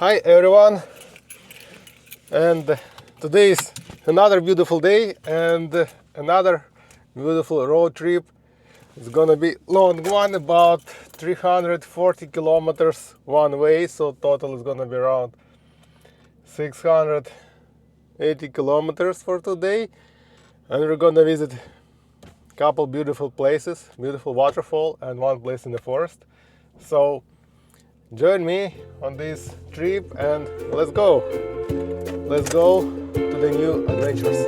Hi everyone, and today is another beautiful day and another beautiful road trip. It's gonna be long one, about 340 kilometers one way, so total is gonna be around 680 kilometers for today. And we're gonna visit a couple beautiful places, beautiful waterfall and one place in the forest. So join me on this trip and let's go to the new adventures.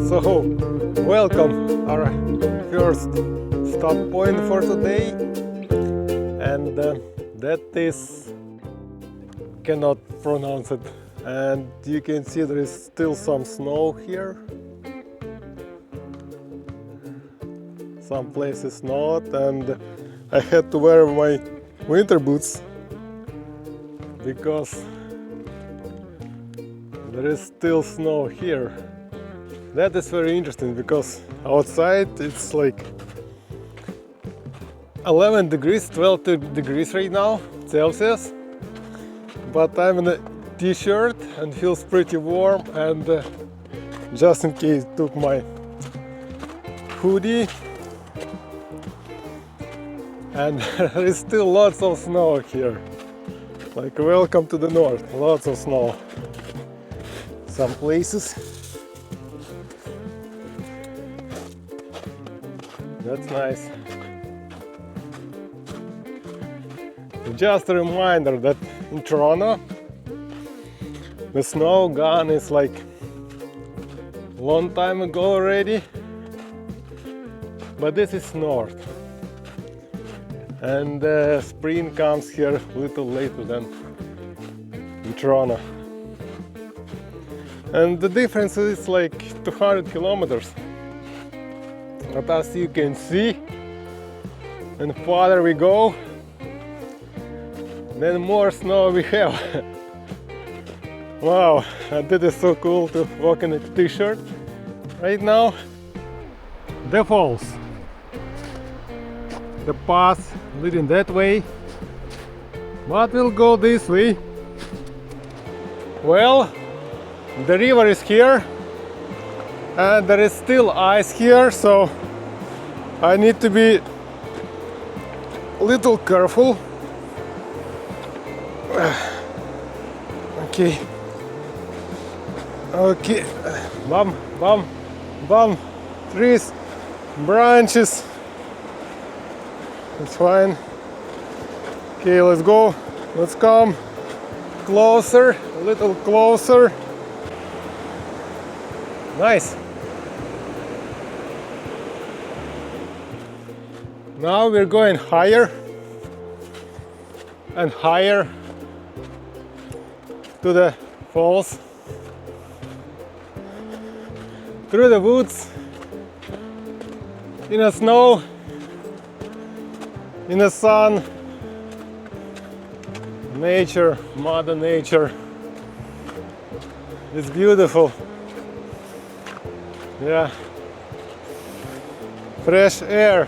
So, welcome, our first stop point for today, and that is, cannot pronounce it, and you can see there is still some snow here, some places not, and I had to wear my winter boots because there is still snow here. That is very interesting because outside it's like 11 degrees, 12 degrees right now, Celsius. But I'm in a t-shirt and feels pretty warm, and just in case took my hoodie. And there is still lots of snow here. Like, welcome to the north, lots of snow. Some places. That's nice. Just a reminder that in Toronto the snow gone is like long time ago already, but this is north, and spring comes here a little later than in Toronto, and the difference is like 200 kilometers. But as you can see, and farther we go, then more snow we have. Wow, and it is so cool to walk in a t-shirt right now. The falls, the path leading that way, but we'll go this way. Well, the river is here and there is still ice here, so I need to be a little careful. Okay, bum, trees, branches, it's fine. Okay, let's go, let's come closer, a little closer. Nice. Now we're going higher and higher to the falls, through the woods, in the snow, in the sun. Nature, Mother Nature, it's beautiful. Yeah, fresh air.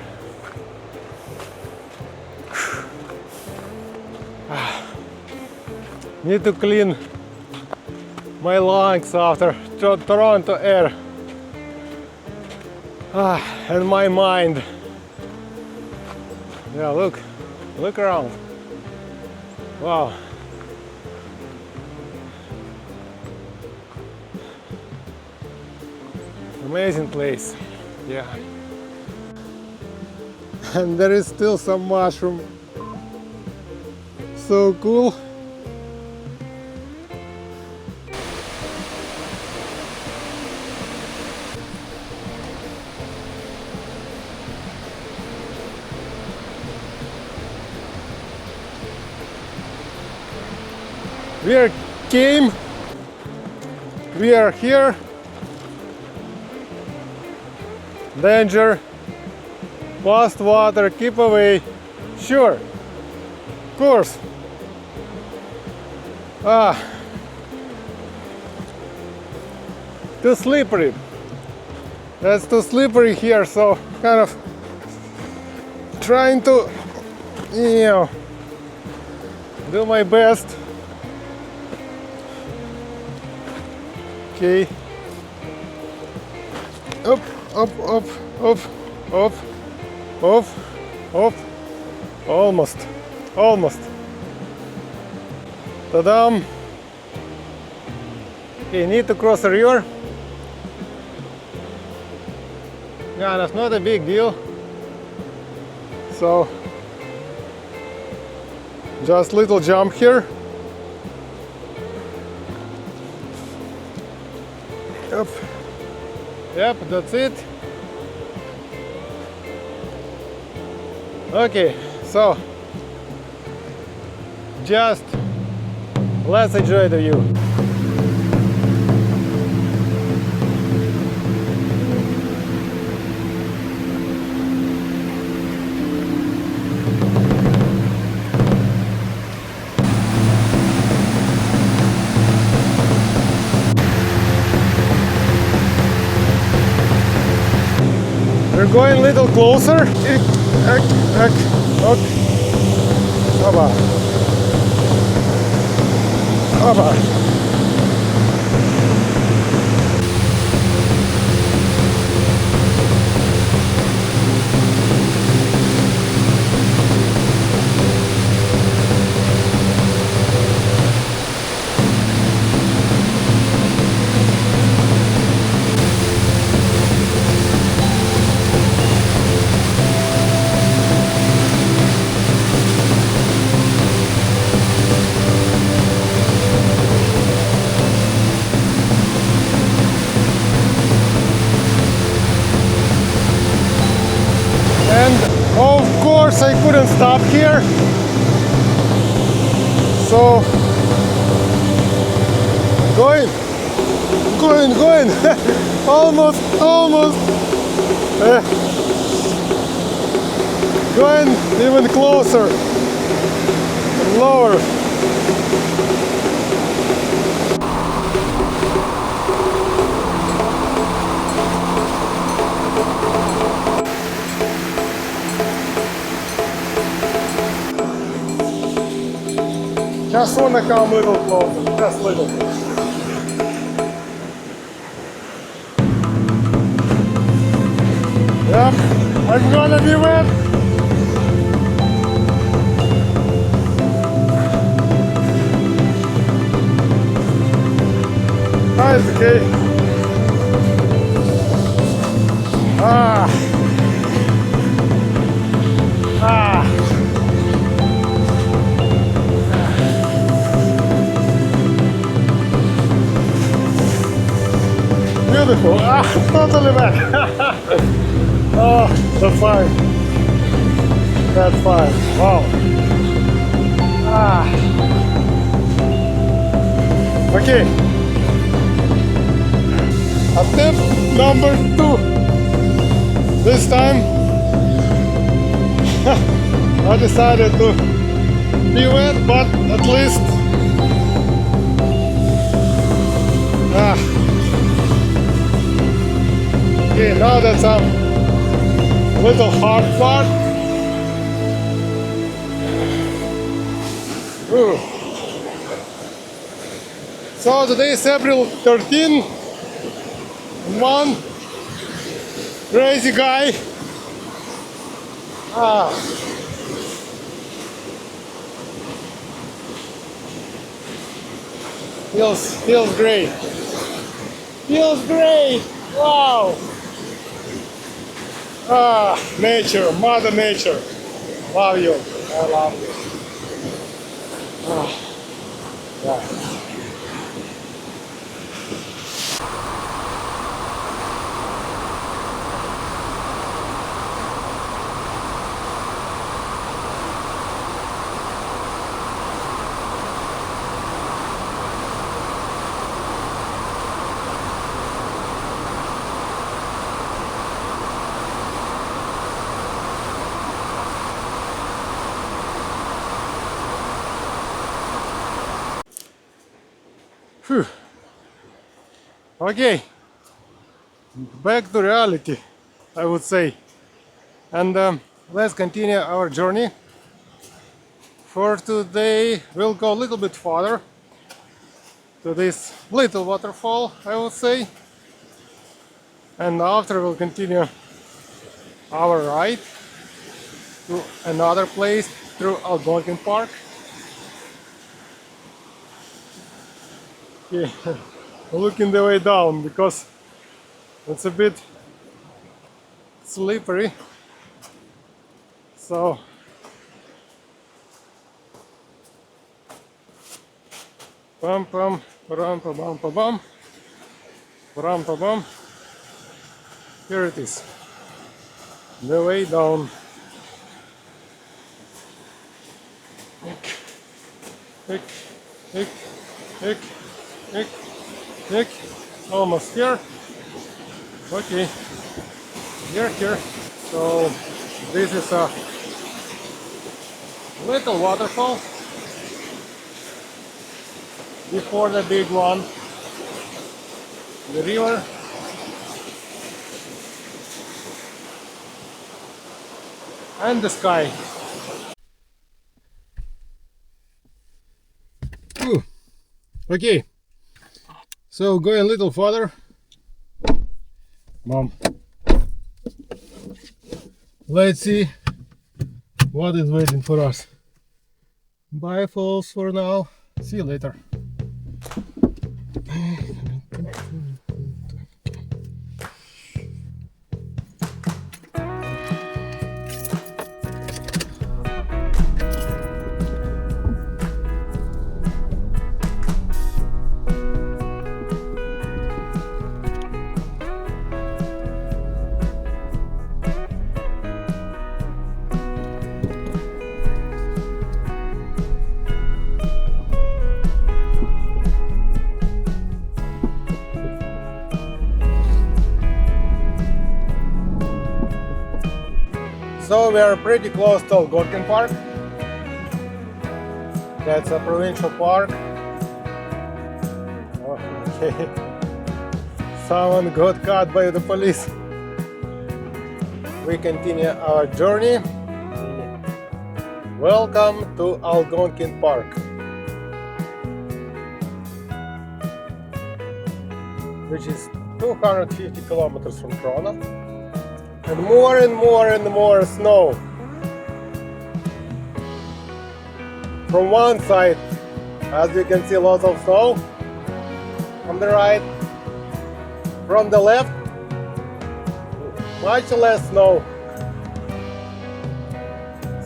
Need to clean my lungs after Toronto air. And my mind. Yeah, look around. Wow. Amazing place. Yeah. And there is still some mushroom. So cool. We came We are here. Danger. Fast water, keep away. Sure. Of course. Too slippery. That's too slippery here, so kind of trying to, do my best. Okay. Up, up, up, up, up, up, up. Almost, almost. Ta-dam. Okay, need to cross a river. Yeah, that's not a big deal. So, just little jump here. Up. Yep, that's it. Okay, so just let's enjoy the view. We're going a little closer. And of course I couldn't stop here, so going almost going even closer and lower. Just wanna come a little closer, just a little. Yep, I'm gonna be wet. Ah, it's okay. Beautiful. Totally wet. Oh, that's fine. That's fine. Wow. Okay. Attempt number 2. This time I decided to be wet, but at least okay, now that's a little hard part. Ooh. So today is April 13. One crazy guy feels great. Feels great. Wow. Nature, Mother Nature. Love you. I love you. Yeah. Phew. Okay, back to reality, I would say. And let's continue our journey. For today, we'll go a little bit farther to this little waterfall, I would say. And after we'll continue our ride to another place through Algonquin Park. Okay, looking the way down because it's a bit slippery. So pam pam pam pam pam pam pam pam pam. Here it is. The way down. Hick, hick, hick, hick, hick. Almost here. Okay. Here. So this is a little waterfall before the big one. The river. And the sky. Ooh. Okay, so going a little further. Mom, let's see what is waiting for us. Bye folks for now, see you later. So we are pretty close to Algonquin Park. That's a provincial park. Okay. Someone got caught by the police. We continue our journey. Welcome to Algonquin Park, which is 250 kilometers from Toronto. And more snow. From one side, as you can see, lots of snow. On the right, from the left, much less snow.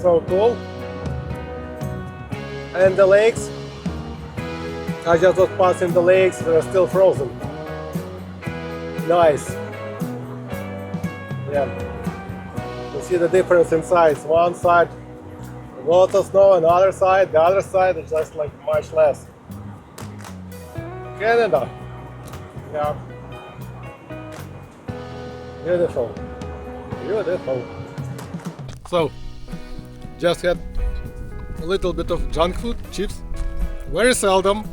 So cool. And the lakes, I just was passing the lakes, they're still frozen. Nice. Yeah, you see the difference in size. One side, lots of snow, and the other side is just like much less. Canada, yeah, beautiful. So, just had a little bit of junk food, chips. Very seldom,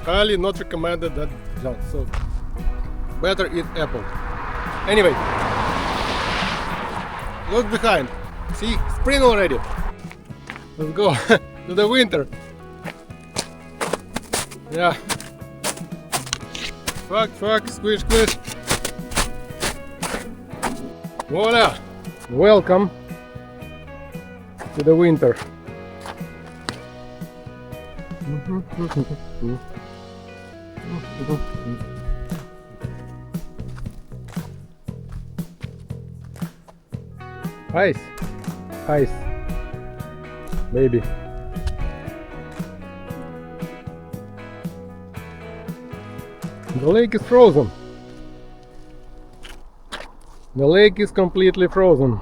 highly not recommended that junk. So, better eat apple. Anyway. Look behind. See, spring already. Let's go to the winter. Yeah. Fuck, squish. Voila! Welcome to the winter. Ice, baby. The lake is frozen. The lake is completely frozen.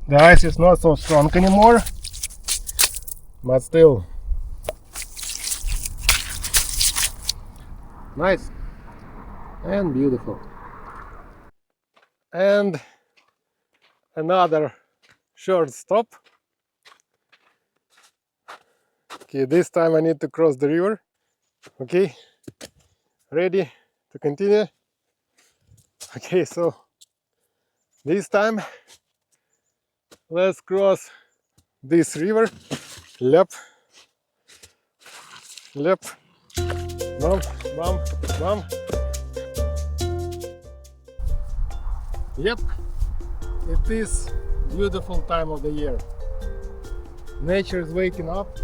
The ice is not so strong anymore, but still nice and beautiful. and another short stop. Okay, this time I need to cross the river. Okay, ready to continue? Okay, so this time let's cross this river. Lep, lep, bam, bam, bam. Yep, it is beautiful time of the year. Nature is waking up,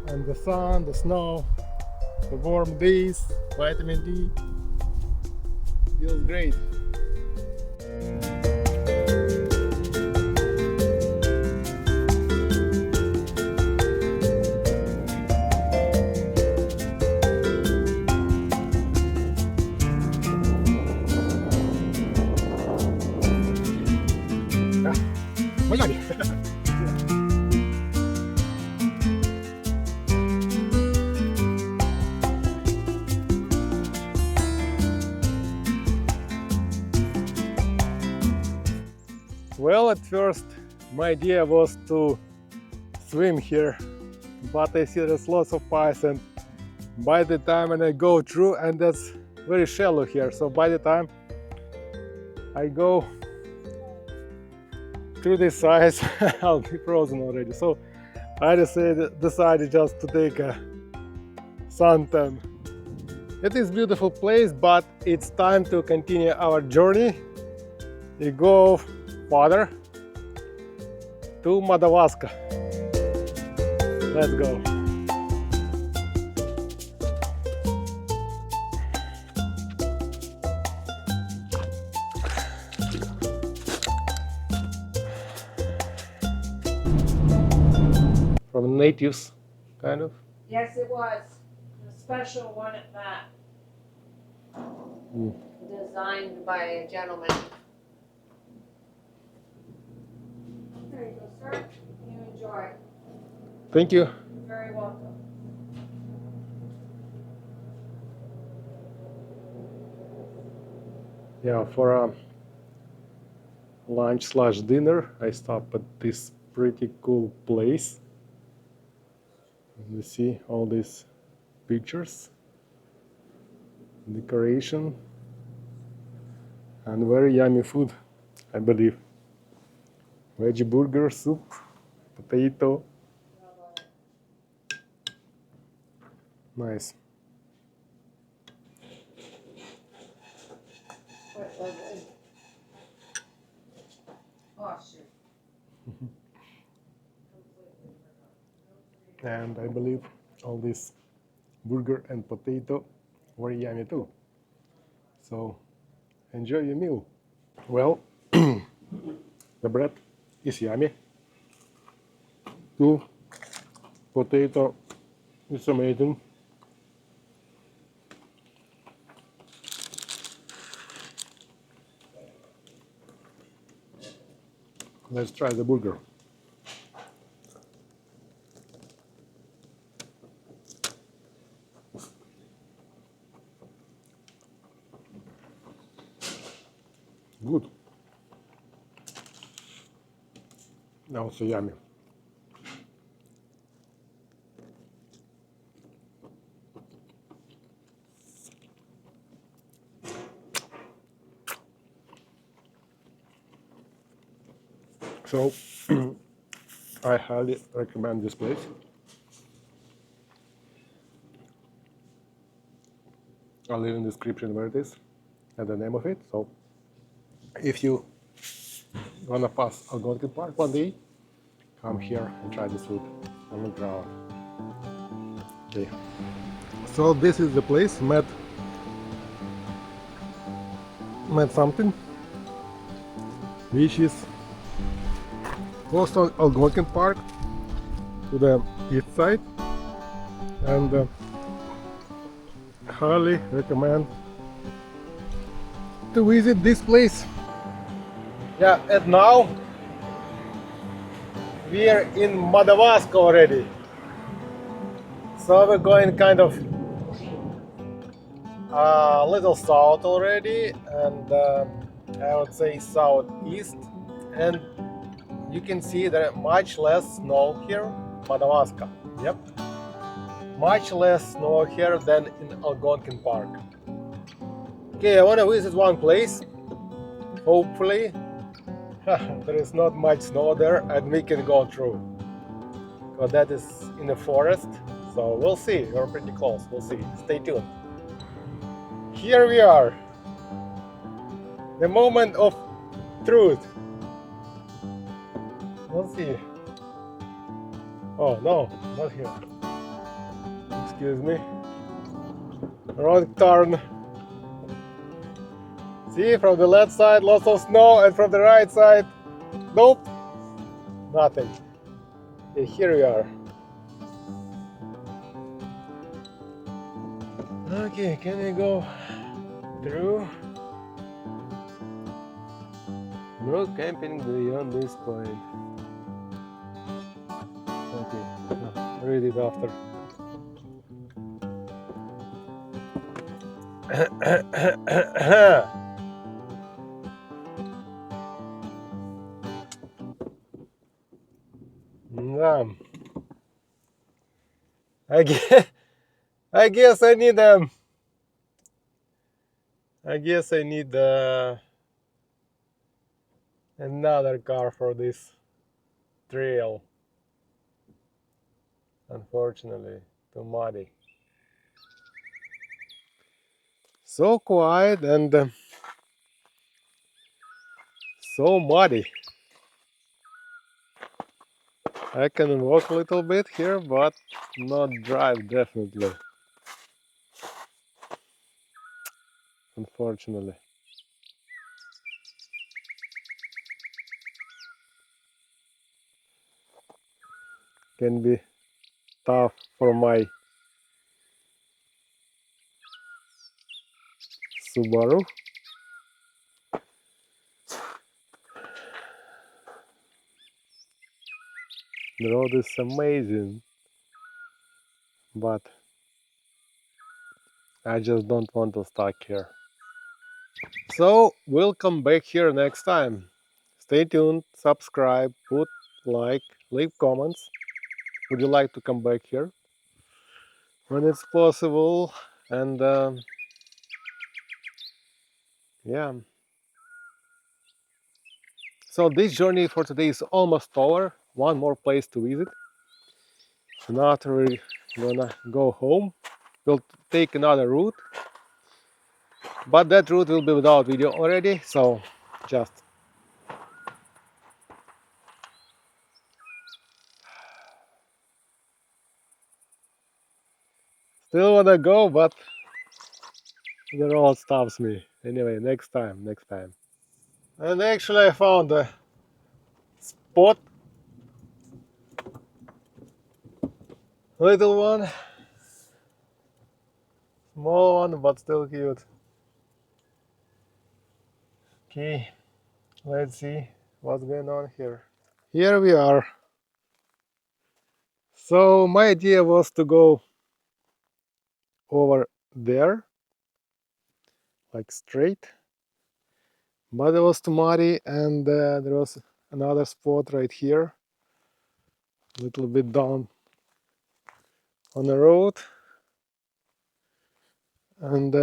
and the sun, the snow, the warm days, vitamin D, feels great. Miami. Well, at first my idea was to swim here, but I see there's lots of ice, and by the time when I go through, and that's very shallow here, so by the time I go through this ice I'll be frozen already. So I decided just to take a suntan. It is a beautiful place, but it's time to continue our journey. We go further to Madawaska. Let's go. From natives, kind of? Yes, it was. A special one at that. Designed by a gentleman. There you go, sir. You enjoy. Thank you. You're very welcome. Yeah, for lunch/dinner, I stopped at this pretty cool place. You see all these pictures, decoration, and very yummy food, I believe. Veggie burger, soup, potato. Nice. Oh, shoot. And I believe all this burger and potato were yummy too. So enjoy your meal. Well, the bread is yummy. Too. Potato is amazing. Let's try the burger. Good. Also yummy. So I highly recommend this place. I'll leave in the description where it is and the name of it. So if you wanna pass Algonquin Park one day, come here and try this food on the ground. Okay. So this is the place. Met something which is close to Algonquin Park to the east side, and highly recommend to visit this place. Yeah, and now we are in Madawaska already. So we're going kind of a little south already, and I would say southeast, and you can see there much less snow here, Madawaska. Yep, much less snow here than in Algonquin Park. Okay, I want to visit one place. Hopefully, there is not much snow there, and we can go through. Because that is in the forest, so we'll see. We're pretty close. We'll see. Stay tuned. Here we are. The moment of truth. We'll see. Oh no, not here. Excuse me. Wrong turn. See, from the left side lots of snow, and from the right side, nope, nothing. Okay, here we are. Okay, can we go through? No camping beyond this point. Okay, read it after. I guess I need another car for this trail. Unfortunately, too muddy. So quiet and so muddy. I can walk a little bit here, but not drive definitely. Unfortunately. Can be tough for my Subaru. The road is amazing, but I just don't want to stuck here. So we'll come back here next time. Stay tuned, subscribe, put like, leave comments. Would you like to come back here when it's possible? And yeah. So this journey for today is almost over. One more place to visit. And after we're gonna go home, we'll take another route. But that route will be without video already, so just still wanna go, but the road stops me. Anyway, next time. And actually I found a spot. Little one. Small one, but still cute. Okay, let's see what's going on here. Here we are. So my idea was to go over there, like straight, but it was too muddy, and there was another spot right here, a little bit down on the road, and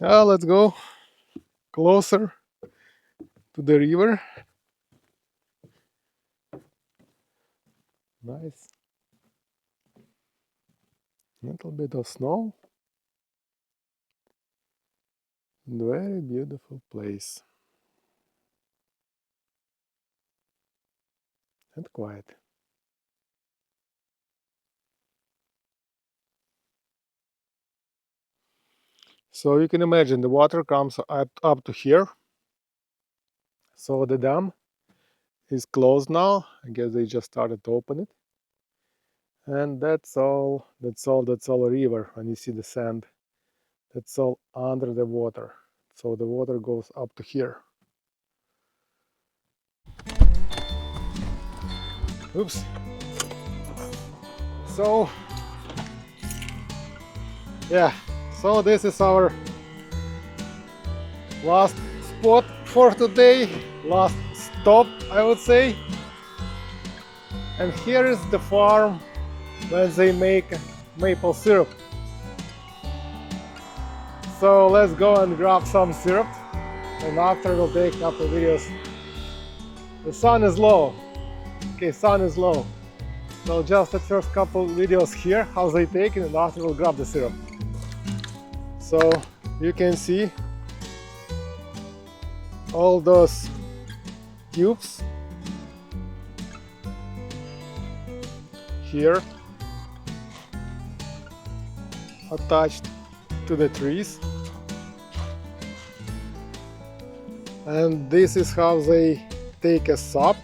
yeah, let's go closer to the river. Nice. Little bit of snow. And very beautiful place. And quiet. So you can imagine the water comes up to here. So the dam is closed now. I guess they just started to open it. And that's all a river. And you see the sand. That's all under the water. So the water goes up to here. Oops. So Yeah, so this is our last spot for today, last stop, I would say. And here is the farm where they make maple syrup. So let's go and grab some syrup, and after we'll take a couple videos. The sun is low. Okay, sun is low. So just the first couple videos here, how they take it, and after we'll grab the syrup. So you can see all those tubes here attached to the trees, and this is how they take a sap,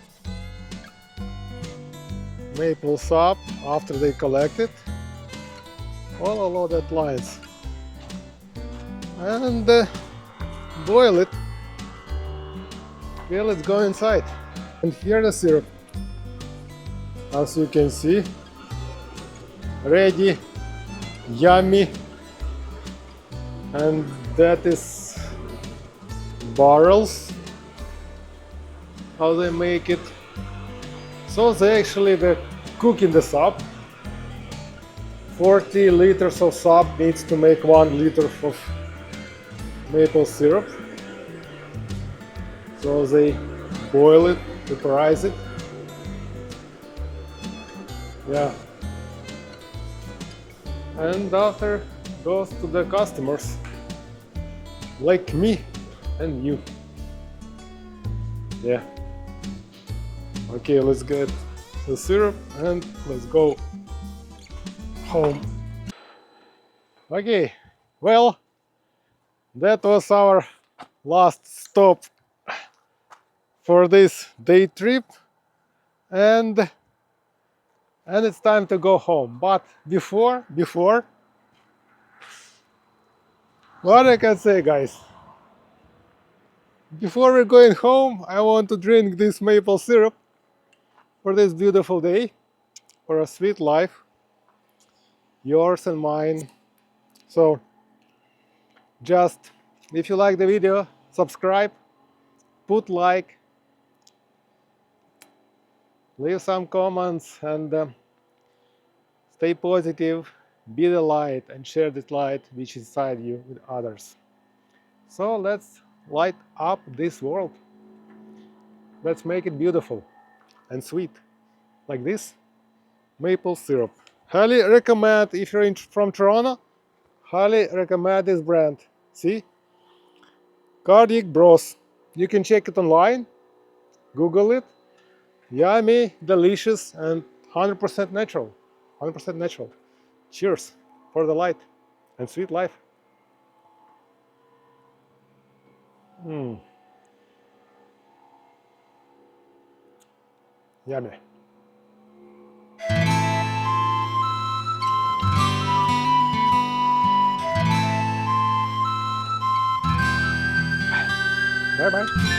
maple sap, after they collect it all along that lines, and boil it till it's go inside. And here the syrup, as you can see, ready, yummy. And that is barrels, how they make it. So they actually were cooking the sap. 40 liters of sap needs to make 1 liter of maple syrup. So they boil it, vaporize it. Yeah. And after goes to the customers like me and you. Yeah. Okay, let's get the syrup and let's go home. Okay, well, that was our last stop for this day trip, and it's time to go home. But before what I can say, guys, before we're going home, I want to drink this maple syrup for this beautiful day, for a sweet life, yours and mine. So just, if you like the video, subscribe, put like, leave some comments, and stay positive, be the light, and share this light which is inside you with others. So let's light up this world. Let's make it beautiful and sweet, like this maple syrup. Highly recommend, if you're from Toronto, highly recommend this brand. See? Cardiac Bros. You can check it online, Google it. Yummy, delicious, and 100% natural. 100% natural. Cheers for the light and sweet life. Yummy. Bye bye.